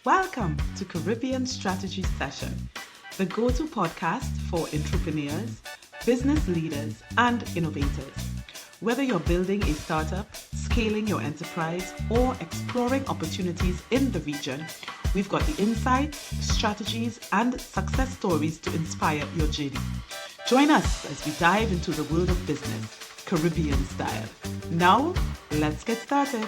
Welcome to Caribbean Strategy Session, the go-to podcast for entrepreneurs, business leaders, and innovators. Whether you're building a startup, scaling your enterprise, or exploring opportunities in the region, we've got the insights, strategies, and success stories to inspire your journey. Join us as we dive into the world of business, Caribbean style. Now, let's get started.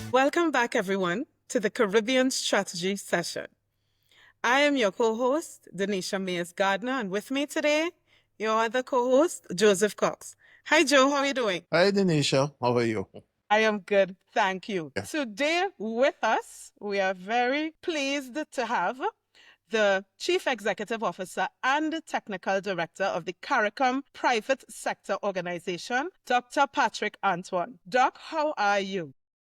Welcome back, everyone, to the Caribbean Strategy Session. I am your co-host, Denisha Mayes-Gardner, and with me today, your other co-host, Joseph Cox. Hi, Joe. How are you doing? Hi, Denisha. How are you? I am good. Thank you. Yeah. Today with us, we are very pleased to have the Chief Executive Officer and Technical Director of the CARICOM Private Sector Organisation, Dr. Patrick Antoine. Doc, how are you?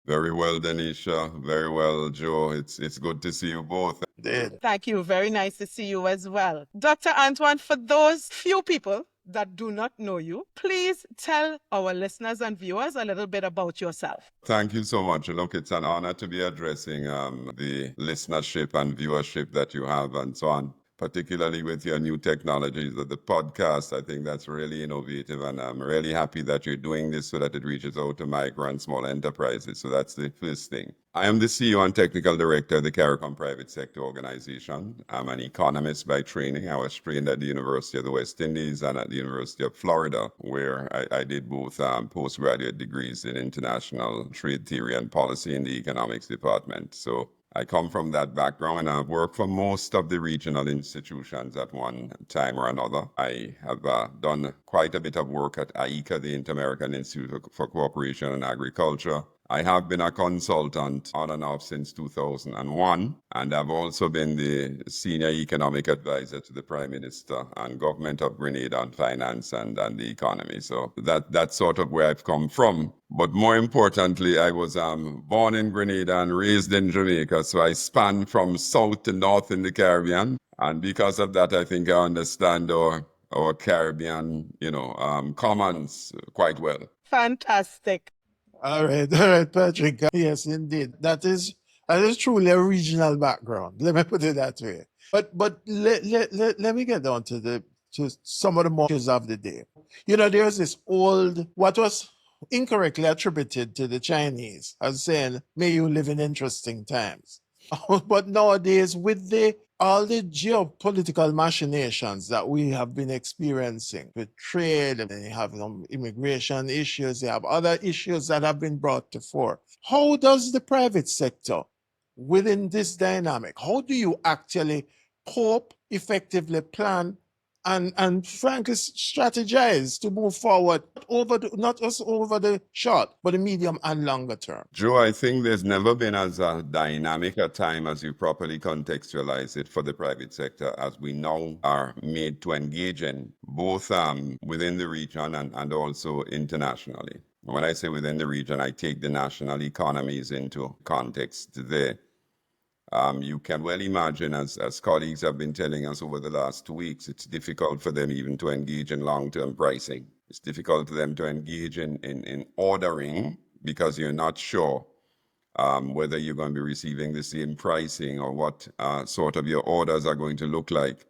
Very well, Denisha. Very well, Joe. It's good to see you both. Did. Thank you. Very nice to see you as well. Dr. Antoine, for those few people that do not know you, please tell our listeners and viewers a little bit about yourself. Thank you so much. Look, it's an honor to be addressing the listenership and viewership that you have and so on, particularly with your new technologies. The podcast, I think that's really innovative, and I'm really happy that you're doing this so that it reaches out to micro and small enterprises. So that's the first thing. I am the CEO and Technical Director of the CARICOM Private Sector Organisation. I'm an economist by training. I was trained at the University of the West Indies and at the University of Florida, where I did both postgraduate degrees in international trade theory and policy in the economics department. So I come from that background, and I've worked for most of the regional institutions at one time or another. I have done quite a bit of work at AICA, the Inter-American Institute for Cooperation and Agriculture. I have been a consultant on and off since 2001, and I've also been the senior economic advisor to the Prime Minister and Government of Grenada on finance and the economy. So that's sort of where I've come from. But more importantly, I was born in Grenada and raised in Jamaica, so I span from south to north in the Caribbean. And because of that, I think I understand our Caribbean, commons quite well. Fantastic. All right, Patrick. Yes, indeed. That is truly a regional background. Let me put it that way. But let me get down to some of the more issues of the day. There's this old, what was incorrectly attributed to the Chinese as saying, may you live in interesting times. But nowadays, with all the geopolitical machinations that we have been experiencing with trade, and you have immigration issues, you have other issues that have been brought to fore. How does the private sector, within this dynamic, how do you actually cope, effectively plan, and frankly strategize to move forward not just over the short, but the medium and longer term? Joe, I think there's never been as dynamic a time as you properly contextualize it for the private sector, as we now are made to engage in both within the region and also internationally. When I say within the region, I take the national economies into context there. You can well imagine, as colleagues have been telling us over the last 2 weeks, it's difficult for them even to engage in long-term pricing. It's difficult for them to engage in ordering because you're not sure whether you're going to be receiving the same pricing or what sort of your orders are going to look like.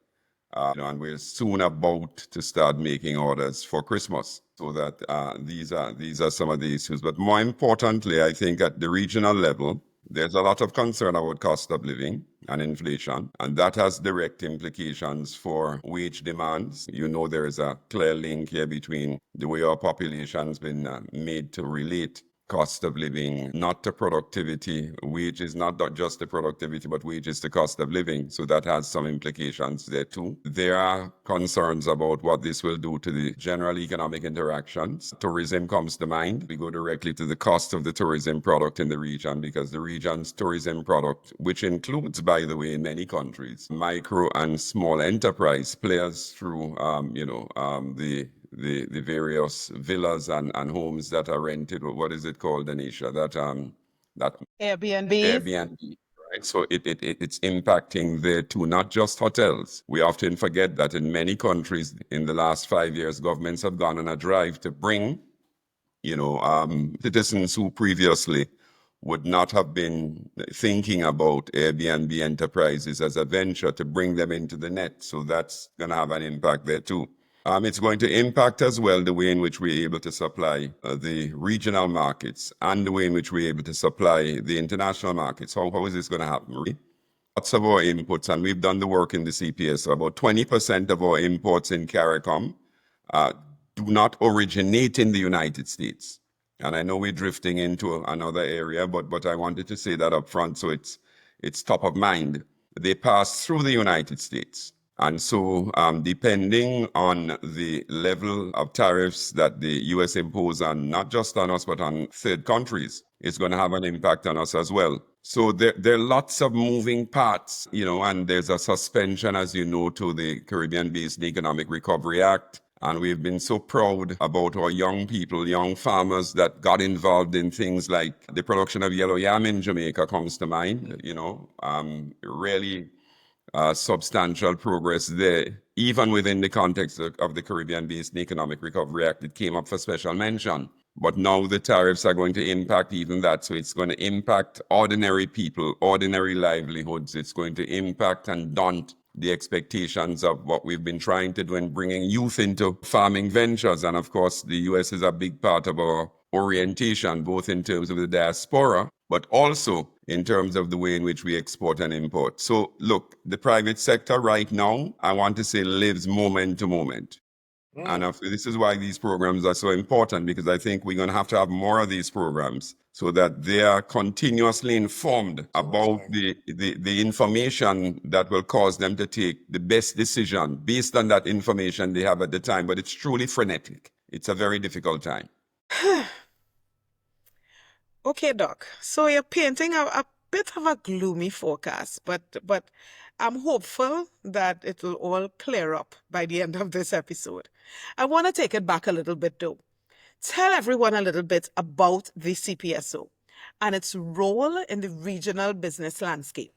And we're soon about to start making orders for Christmas. So that these are some of the issues. But more importantly, I think at the regional level, there's a lot of concern about cost of living and inflation, and that has direct implications for wage demands. There is a clear link here between the way our population's been made to relate cost of living, not to productivity. Wage is not just the productivity, but wage is the cost of living. So that has some implications there too. There are concerns about what this will do to the general economic interactions. Tourism comes to mind. We go directly to the cost of the tourism product in the region, because the region's tourism product, which includes, by the way, in many countries, micro and small enterprise players through, the various villas and homes that are rented. What is it called, Anisha? That Airbnbs. Airbnb. Right? So it's impacting there too, not just hotels. We often forget that in many countries in the last 5 years, governments have gone on a drive to bring, citizens who previously would not have been thinking about Airbnb enterprises as a venture to bring them into the net. So that's going to have an impact there too. It's going to impact as well the way in which we're able to supply the regional markets and the way in which we're able to supply the international markets. How is this going to happen? Lots of our inputs, and we've done the work in the CPSO, about 20% of our imports in CARICOM do not originate in the United States. And I know we're drifting into another area, but I wanted to say that up front so it's top of mind. They pass through the United States. And so depending on the level of tariffs that the US impose on not just on us, but on third countries, it's going to have an impact on us as well. So there are lots of moving parts, and there's a suspension, as you know, to the Caribbean-based Economic Recovery Act. And we've been so proud about our young people, young farmers that got involved in things like the production of yellow yam in Jamaica comes to mind, really substantial progress there. Even within the context of the Caribbean-based Economic Recovery Act, it came up for special mention. But now the tariffs are going to impact even that. So it's going to impact ordinary people, ordinary livelihoods. It's going to impact and daunt the expectations of what we've been trying to do in bringing youth into farming ventures. And of course, the US is a big part of our orientation, both in terms of the diaspora, but also in terms of the way in which we export and import. So look, the private sector right now, I want to say, lives moment to moment. And this is why these programs are so important, because I think we're going to have more of these programs so that they are continuously informed about the information that will cause them to take the best decision based on that information they have at the time. But it's truly frenetic. It's a very difficult time. Okay, Doc. So you're painting a bit of a gloomy forecast, but I'm hopeful that it will all clear up by the end of this episode. I want to take it back a little bit, though. Tell everyone a little bit about the CPSO and its role in the regional business landscape.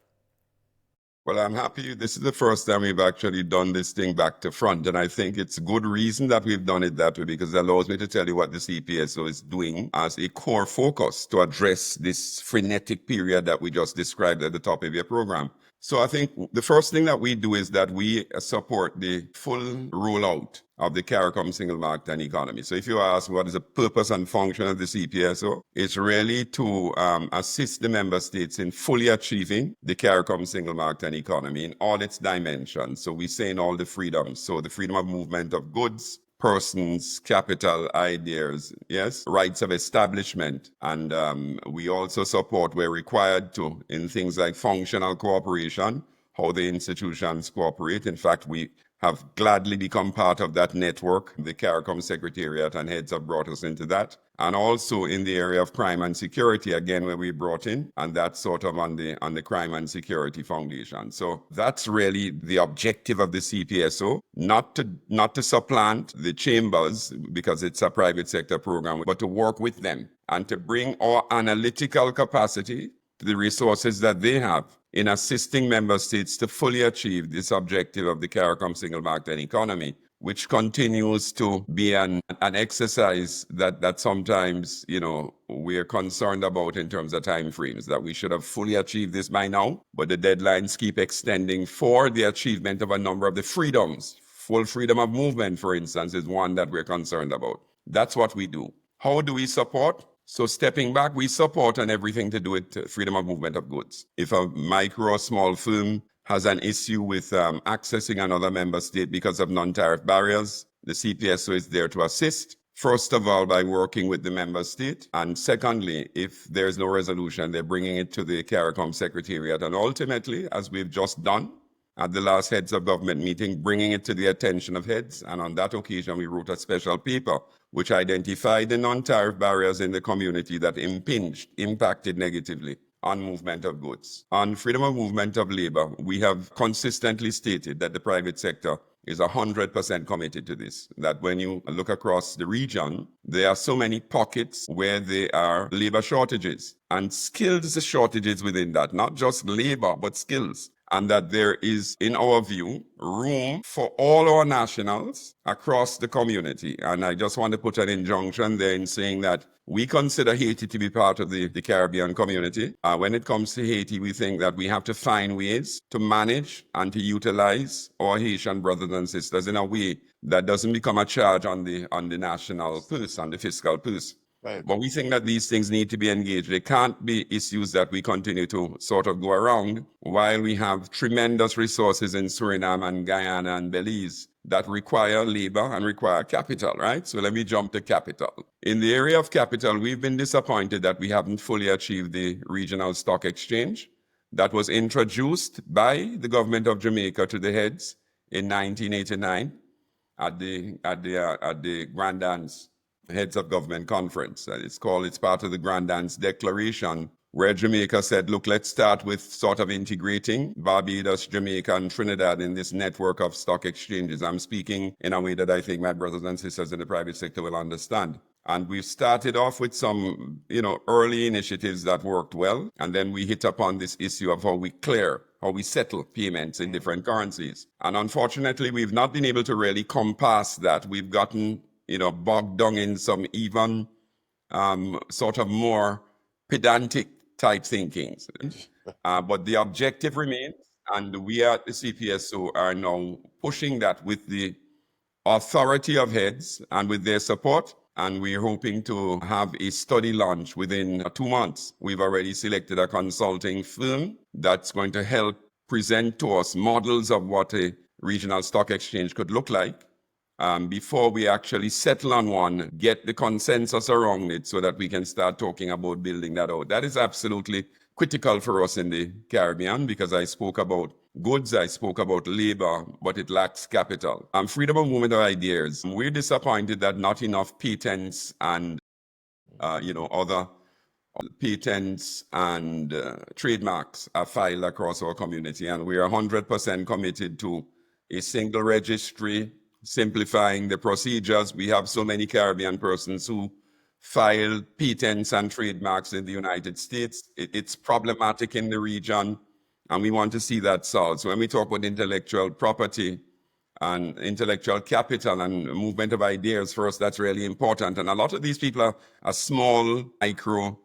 Well, I'm happy. This is the first time we've actually done this thing back to front. And I think it's good reason that we've done it that way, because it allows me to tell you what the CPSO is doing as a core focus to address this frenetic period that we just described at the top of your program. So I think the first thing that we do is that we support the full rollout of the CARICOM single market and economy. So if you ask what is the purpose and function of the CPSO, it's really to assist the member states in fully achieving the CARICOM single market and economy in all its dimensions. So we say in all the freedoms. So the freedom of movement of goods, persons, capital, ideas, yes, rights of establishment. And we also support, where required to, in things like functional cooperation, how the institutions cooperate. In fact, we have gladly become part of that network. The CARICOM Secretariat and heads have brought us into that. And also in the area of crime and security, again, where we brought in, and that's sort of on the Crime and Security Foundation. So that's really the objective of the CPSO, not to supplant the chambers, because it's a private sector program, but to work with them and to bring our analytical capacity to the resources that they have in assisting member states to fully achieve this objective of the CARICOM single market and economy, which continues to be an exercise that sometimes, we're concerned about in terms of time frames, that we should have fully achieved this by now, but the deadlines keep extending for the achievement of a number of the freedoms. Full freedom of movement, for instance, is one that we're concerned about. That's what we do. How do we support? So stepping back, we support on everything to do with freedom of movement of goods. If a micro or small firm has an issue with accessing another member state because of non-tariff barriers, the CPSO is there to assist. First of all, by working with the member state. And secondly, if there's no resolution, they're bringing it to the CARICOM Secretariat. And ultimately, as we've just done at the last Heads of Government meeting, bringing it to the attention of heads. And on that occasion, we wrote a special paper which identified the non-tariff barriers in the community that impacted negatively on movement of goods. On freedom of movement of labor, we have consistently stated that the private sector is 100% committed to this. That when you look across the region, there are so many pockets where there are labor shortages and skills shortages within that, not just labor, but skills. And that there is, in our view, room for all our nationals across the community. And I just want to put an injunction there in saying that we consider Haiti to be part of the Caribbean community. When it comes to Haiti, we think that we have to find ways to manage and to utilize our Haitian brothers and sisters in a way that doesn't become a charge on the national purse, on the fiscal purse. Right. But we think that these things need to be engaged. They can't be issues that we continue to sort of go around while we have tremendous resources in Suriname and Guyana and Belize that require labor and require capital, right? So let me jump to capital. In the area of capital, we've been disappointed that we haven't fully achieved the regional stock exchange that was introduced by the government of Jamaica to the heads in 1989 at the Grandans Heads of Government Conference. It's part of the Grandans Declaration, where Jamaica said, look, let's start with sort of integrating Barbados, Jamaica, and Trinidad in this network of stock exchanges. I'm speaking in a way that I think my brothers and sisters in the private sector will understand. And we started off with some, early initiatives that worked well. And then we hit upon this issue of how we settle payments in different currencies. And unfortunately, we've not been able to really compass that. We've gotten bogged down in some even sort of more pedantic type thinkings. But the objective remains, and we at the CPSO are now pushing that with the authority of heads and with their support. And we're hoping to have a study launch within 2 months. We've already selected a consulting firm that's going to help present to us models of what a regional stock exchange could look like. Before we actually settle on one, get the consensus around it so that we can start talking about building that out. That is absolutely critical for us in the Caribbean because I spoke about goods, I spoke about labor, but it lacks capital. Freedom of movement of ideas. We're disappointed that not enough patents and, other patents and trademarks are filed across our community. And we are 100% committed to a single registry, simplifying the procedures. We have so many Caribbean persons who file patents and trademarks in the United States. It's problematic in the region, and we want to see that solved. So when we talk about intellectual property and intellectual capital and movement of ideas, for us, that's really important. And a lot of these people are small, micro,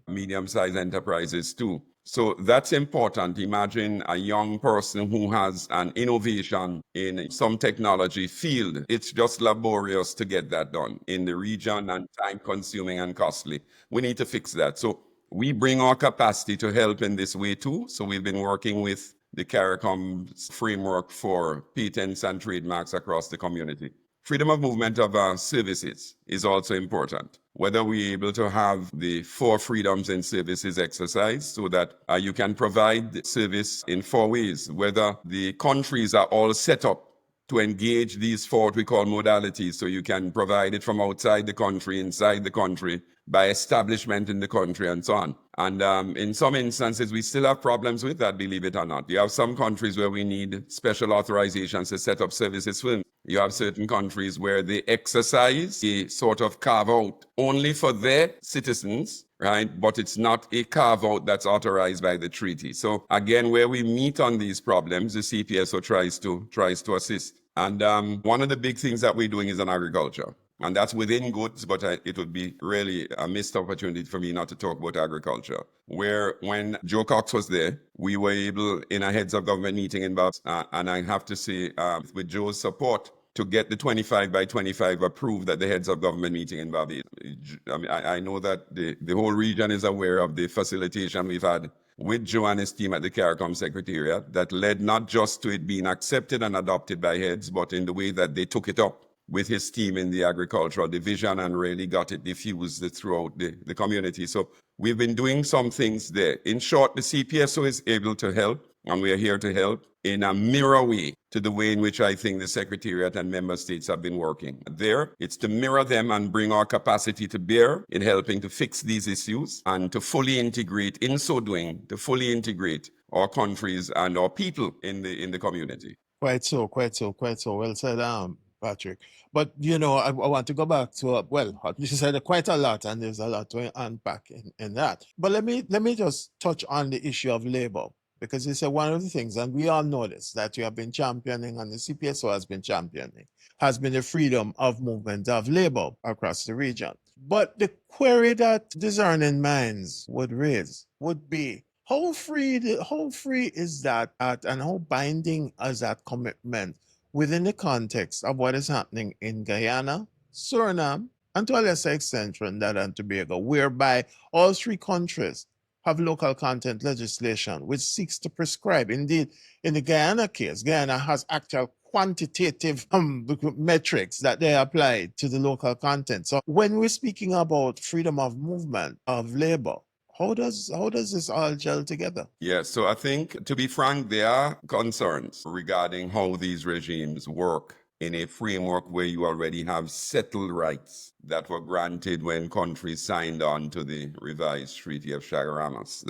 medium-sized enterprises too. So that's important. Imagine a young person who has an innovation in some technology field. It's just laborious to get that done in the region and time-consuming and costly. We need to fix that. So we bring our capacity to help in this way too. So we've been working with the CARICOM framework for patents and trademarks across the community. Freedom of movement of services is also important. Whether we're able to have the 4 freedoms in services exercised so that you can provide service in 4 ways, whether the countries are all set up to engage these 4 what we call modalities, so you can provide it from outside the country, inside the country, by establishment in the country, and so on. And in some instances, we still have problems with that, believe it or not. You have some countries where we need special authorizations to set up services for them. You have certain countries where they exercise a sort of carve-out only for their citizens, right? But it's not a carve-out that's authorized by the treaty. So again, where we meet on these problems, the CPSO tries to assist. And one of the big things that we're doing is in agriculture. And that's within goods, but it would be really a missed opportunity for me not to talk about agriculture. Where when Joe Cox was there, we were able, in a heads of government meeting in Barbados, and I have to say, with Joe's support, to get the 25 by 25 approved at the heads of government meeting in Barbados. I know that the whole region is aware of the facilitation we've had with Joe and his team at the CARICOM Secretariat that led not just to it being accepted and adopted by heads, but in the way that they took it up with his team in the agricultural division and really got it diffused throughout the community. So we've been doing some things there. In short, the CPSO is able to help, and we are here to help in a mirror way to the way in which I think the Secretariat and member states have been working. There, it's to mirror them and bring our capacity to bear in helping to fix these issues and to fully integrate, in so doing, to fully integrate our countries and our people in the community. Quite so, quite so, quite so. Well said, Patrick. But I want to go back to you said quite a lot, and there's a lot to unpack in that. But let me just touch on the issue of labor, because it's one of the things, and we all know this, that you have been championing, and the CPSO has been championing, has been the freedom of movement of labor across the region. But the query that discerning minds would raise would be, how free is that and how binding is that commitment within the context of what is happening in Guyana, Suriname, and to a lesser extent Trinidad and Tobago, whereby all three countries have local content legislation which seeks to prescribe. Indeed, in the Guyana case, Guyana has actual quantitative metrics that they apply to the local content. So when we're speaking about freedom of movement of labor, how does this all gel together? Yeah, so I think, to be frank, there are concerns regarding how these regimes work in a framework where you already have settled rights that were granted when countries signed on to the revised Treaty of Chaguaramas.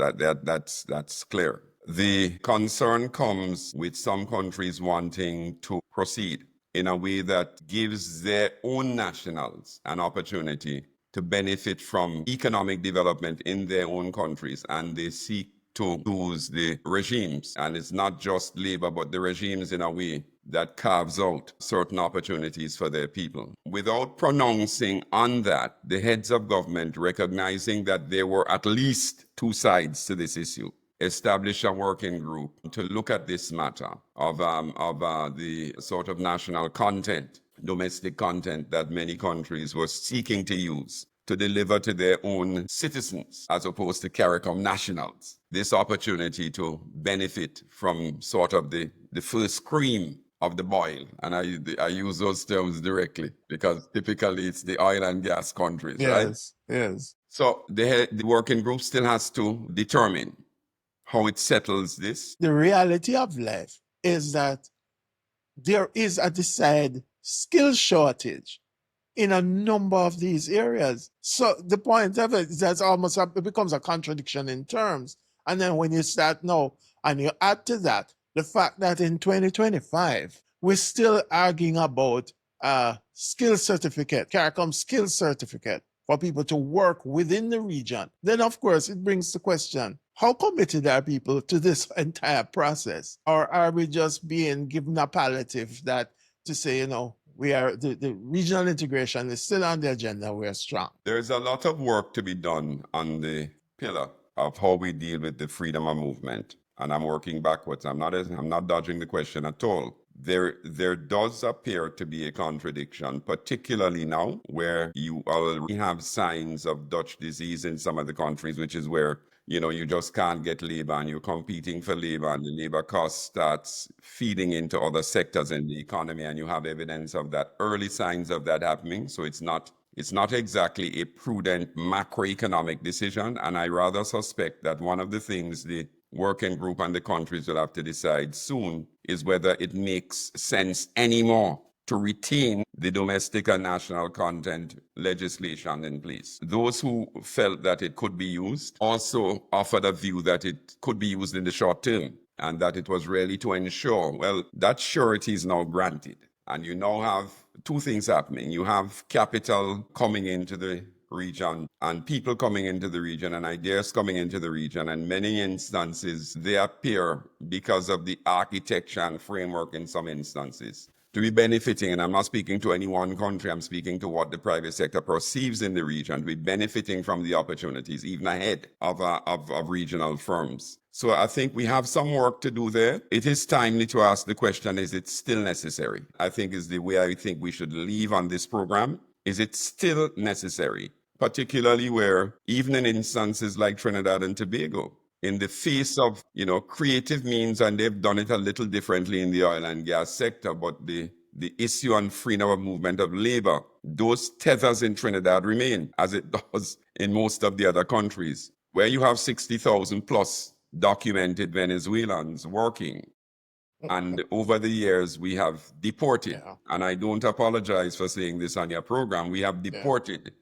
That's clear. The concern comes with some countries wanting to proceed in a way that gives their own nationals an opportunity to benefit from economic development in their own countries, and they seek to use the regimes. And it's not just labor, but the regimes in a way that carves out certain opportunities for their people. Without pronouncing on that, the heads of government, recognizing that there were at least two sides to this issue, establish a working group to look at this matter of the sort of national content, domestic content that many countries were seeking to use to deliver to their own citizens as opposed to CARICOM nationals. This opportunity to benefit from sort of the first cream of the boil. And I use those terms directly because typically it's the oil and gas countries, right? Yes. So the working group still has to determine how it settles this. The reality of life is that there is a decided skill shortage in a number of these areas. So the point of it is that it becomes a contradiction in terms. And then when you start now, and you add to that the fact that in 2025, we're still arguing about a skill certificate, CARICOM skill certificate for people to work within the region, then of course it brings the question, how committed are people to this entire process? Or are we just being given a palliative that to say, we are the regional integration is still on the agenda, we're strong? There's a lot of work to be done on the pillar of how we deal with the freedom of movement. And I'm working backwards. I'm not dodging the question at all. There does appear to be a contradiction, particularly now where you already have signs of Dutch disease in some of the countries, which is where you just can't get labor and you're competing for labor and the labor cost starts feeding into other sectors in the economy, and you have evidence of that, early signs of that happening. So it's not exactly a prudent macroeconomic decision, and I rather suspect that one of the things the working group and the countries will have to decide soon is whether it makes sense anymore to retain the domestic and national content legislation in place. Those who felt that it could be used also offered a view that it could be used in the short term and that it was really to ensure, well, that surety is now granted. And you now have two things happening. You have capital coming into the region and people coming into the region and ideas coming into the region. And many instances, they appear because of the architecture and framework in some instances to be benefiting, and I'm not speaking to any one country, I'm speaking to what the private sector perceives in the region, to be benefiting from the opportunities, even ahead of regional firms. So I think we have some work to do there. It is timely to ask the question, is it still necessary? I think is the way I think we should leave on this program. Is it still necessary? Particularly where, even in instances like Trinidad and Tobago, in the face of, creative means, and they've done it a little differently in the oil and gas sector, but the issue on freedom of movement of labor, those tethers in Trinidad remain, as it does in most of the other countries, where you have 60,000 plus documented Venezuelans working. And over the years, we have deported, and I don't apologize for saying this on your program, we have deported,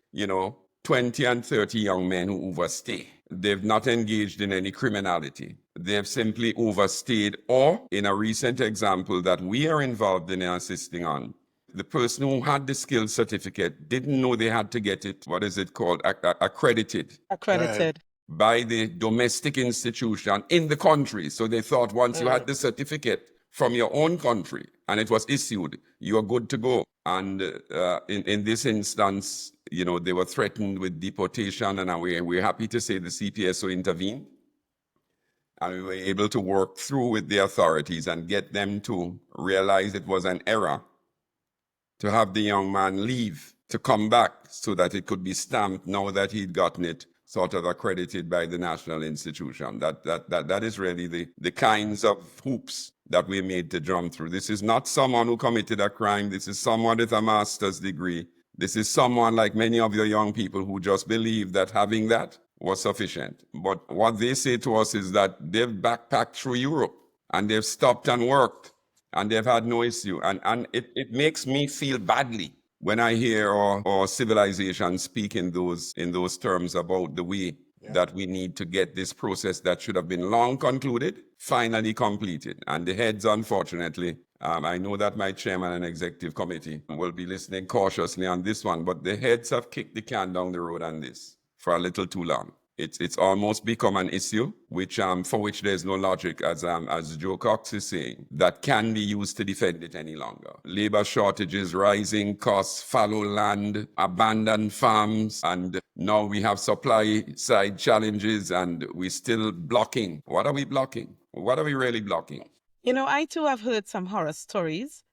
20 and 30 young men who overstay. They've not engaged in any criminality. They've simply overstayed, or in a recent example that we are involved in and assisting on, the person who had the skills certificate didn't know they had to get it, what is it called, accredited Accredited. by the domestic institution in the country. So they thought once you had the certificate from your own country and it was issued, you are good to go. And in this instance, you know, they were threatened with deportation, and we're happy to say the CPSO intervened. And we were able to work through with the authorities and get them to realize it was an error to have the young man leave, to come back so that it could be stamped now that he'd gotten it sort of accredited by the national institution. That is really the kinds of hoops that we made to jump through. This is not someone who committed a crime. This is someone with a master's degree. This is someone like many of your young people who just believe that having that was sufficient. But what they say to us is that they've backpacked through Europe and they've stopped and worked and they've had no issue. And it makes me feel badly when I hear our civilization speak in those terms about the way that we need to get this process that should have been long concluded, finally completed. And the heads, unfortunately, I know that my chairman and executive committee will be listening cautiously on this one, but the heads have kicked the can down the road on this for a little too long. It's almost become an issue for which there's no logic, as Joe Cox is saying, that can be used to defend it any longer. Labor shortages, rising costs, fallow land, abandoned farms, and now we have supply side challenges and we're still blocking. What are we blocking? What are we really blocking? You know, I too have heard some horror stories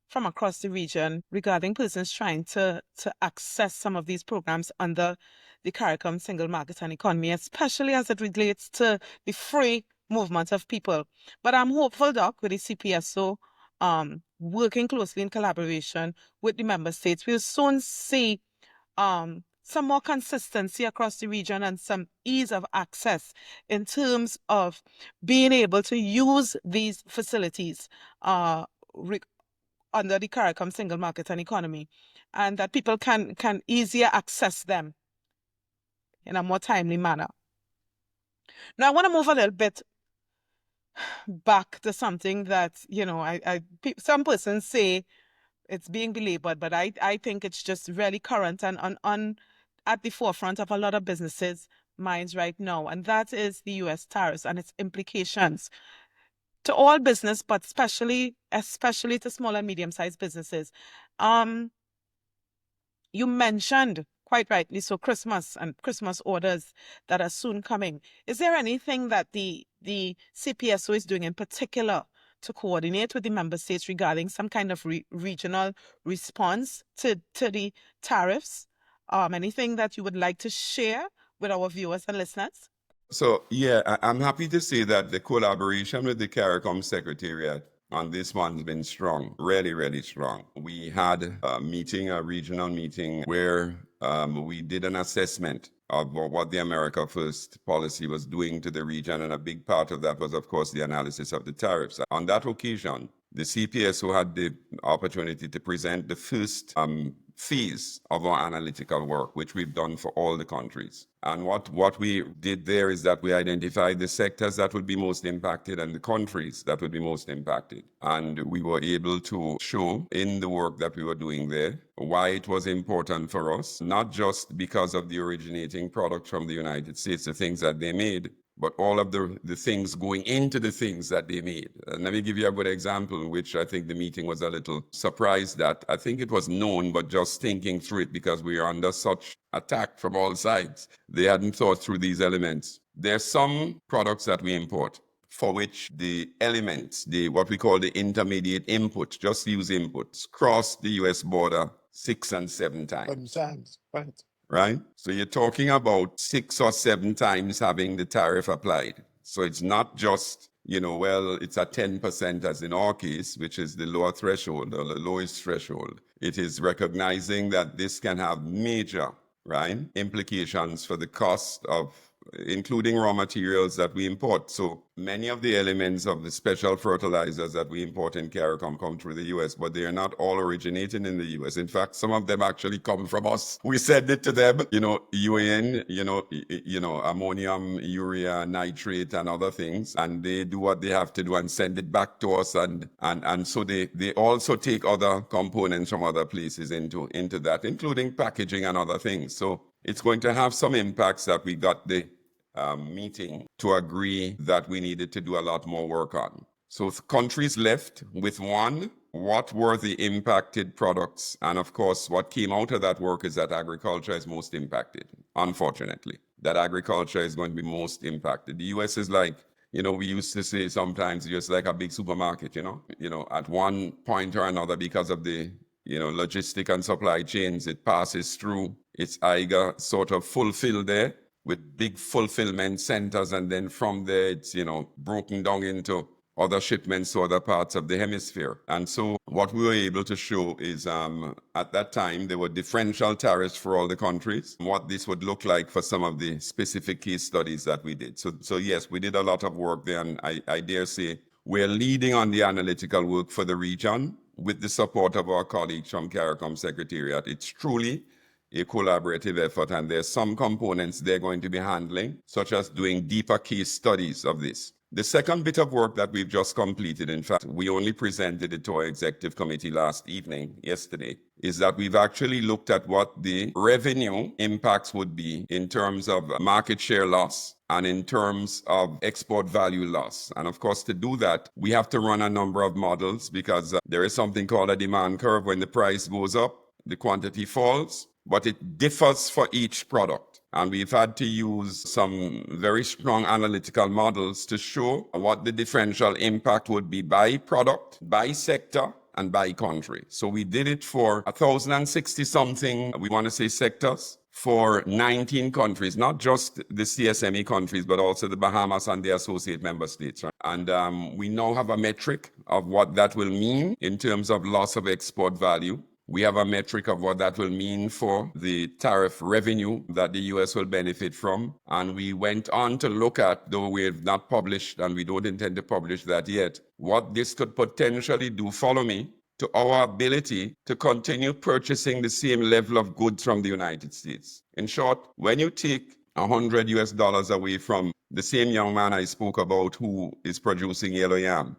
from across the region regarding persons trying to access some of these programs under the CARICOM single market and economy, especially as it relates to the free movement of people. But I'm hopeful, Doc, with the CPSO working closely in collaboration with the member states, we'll soon see some more consistency across the region and some ease of access in terms of being able to use these facilities under the CARICOM single market and economy, and that people can easier access them in a more timely manner. Now, I want to move a little bit back to something that, you know, some persons say it's being belabored, but I think it's just really current and at the forefront of a lot of businesses' minds right now, and that is the U.S. tariffs and its implications to all business, but especially to small and medium-sized businesses. You mentioned quite rightly so Christmas and Christmas orders that are soon coming. Is there anything that the CPSO is doing in particular to coordinate with the member states regarding some kind of regional response to the tariffs? Anything that you would like to share with our viewers and listeners? So, I'm happy to say that the collaboration with the CARICOM Secretariat on this one's been strong, really, really strong. We had a regional meeting, where we did an assessment of what the America First policy was doing to the region, and a big part of that was, of course, the analysis of the tariffs. On that occasion, the CPSO had the opportunity to present the first phase of our analytical work, which we've done for all the countries. And what we did there is that we identified the sectors that would be most impacted and the countries that would be most impacted. And we were able to show in the work that we were doing there why it was important for us, not just because of the originating product from the United States, the things that they made, but all of the things going into the things that they made. And let me give you a good example, which I think the meeting was a little surprised at. I think it was known, but just thinking through it, because we are under such attack from all sides, they hadn't thought through these elements. There are some products that we import for which the elements, what we call the intermediate input, just use inputs, cross the US border 6 and 7 times. Sometimes, right. Right? So you're talking about 6 or 7 times having the tariff applied. So it's not just, it's at 10% as in our case, which is the lower threshold or the lowest threshold. It is recognizing that this can have major, right, implications for the cost of including raw materials that we import. So many of the elements of the special fertilizers that we import in CARICOM come through the US, but they are not all originating in the US. In fact, some of them actually come from us. We send it to them, UAN, ammonium, urea, nitrate, and other things, and they do what they have to do and send it back to us. And so they also take other components from other places into that, including packaging and other things. So it's going to have some impacts that we got the meeting to agree that we needed to do a lot more work on. So countries left with one, what were the impacted products? And of course, what came out of that work is that agriculture is most impacted, unfortunately. That agriculture is going to be most impacted. The US is like, we used to say sometimes just like a big supermarket, at one point or another, because of the logistic and supply chains, it passes through. It's either sort of fulfilled there with big fulfillment centers, and then from there it's broken down into other shipments to other parts of the hemisphere. And so what we were able to show is at that time there were differential tariffs for all the countries, what this would look like for some of the specific case studies that we did. So yes, we did a lot of work there, and I dare say we're leading on the analytical work for the region with the support of our colleagues from CARICOM Secretariat. It's truly a collaborative effort, and there's some components they're going to be handling, such as doing deeper case studies of this. The second bit of work that we've just completed, in fact, we only presented it to our executive committee yesterday, is that we've actually looked at what the revenue impacts would be in terms of market share loss and in terms of export value loss. And of course, to do that, we have to run a number of models, because there is something called a demand curve. When the price goes up, the quantity falls, but it differs for each product. And we've had to use some very strong analytical models to show what the differential impact would be by product, by sector, and by country. So we did it for 1,060 something, we want to say sectors, for 19 countries, not just the CSME countries, but also the Bahamas and the associate member states. Right? And we now have a metric of what that will mean in terms of loss of export value. We have a metric of what that will mean for the tariff revenue that the US will benefit from. And we went on to look at, though we have not published and we don't intend to publish that yet, what this could potentially do, follow me, to our ability to continue purchasing the same level of goods from the United States. In short, when you take $100 away from the same young man I spoke about who is producing yellow yam,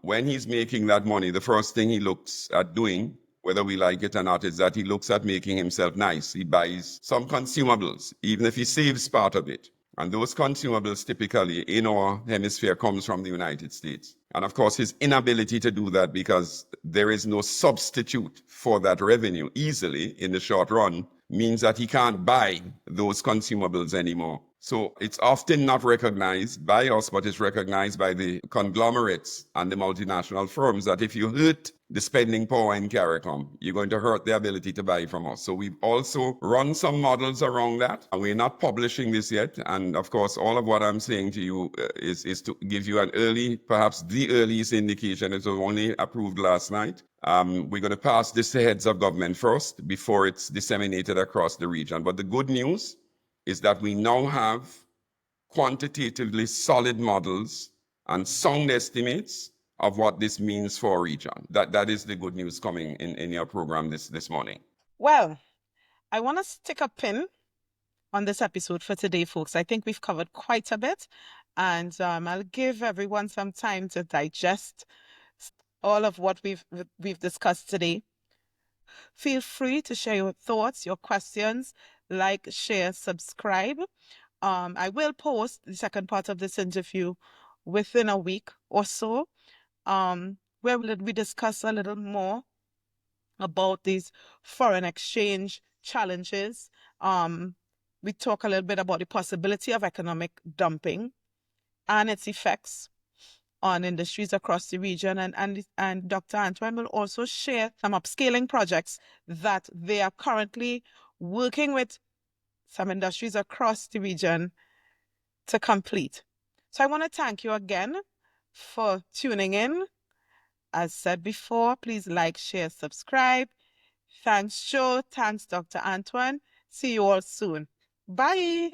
when he's making that money, the first thing he looks at doing, whether we like it or not, is that he looks at making himself nice. He buys some consumables, even if he saves part of it. And those consumables typically in our hemisphere comes from the United States. And of course, his inability to do that, because there is no substitute for that revenue easily in the short run, means that he can't buy those consumables anymore. So it's often not recognized by us, but it's recognized by the conglomerates and the multinational firms that if you hurt the spending power in CARICOM, you're going to hurt the ability to buy from us. So we've also run some models around that, and we're not publishing this yet. And of course, all of what I'm saying to you is to give you an early, perhaps the earliest indication. It was only approved last night. We're going to pass this to heads of government first before it's disseminated across the region. But the good news is that we now have quantitatively solid models and sound estimates of what this means for a region. That is the good news coming in your program this morning. Well, I want to stick a pin on this episode for today, folks. I think we've covered quite a bit, and I'll give everyone some time to digest all of what we've discussed today. Feel free to share your thoughts, your questions, like, share, subscribe. I will post the second part of this interview within a week or so, where we discuss a little more about these foreign exchange challenges. We talk a little bit about the possibility of economic dumping and its effects on industries across the region. And Dr. Antoine will also share some upscaling projects that they are currently working with some industries across the region to complete. So I want to thank you again for tuning in. As said before, please like, share, subscribe. Thanks, Joe. Thanks, Dr. Antoine. See you all soon. Bye.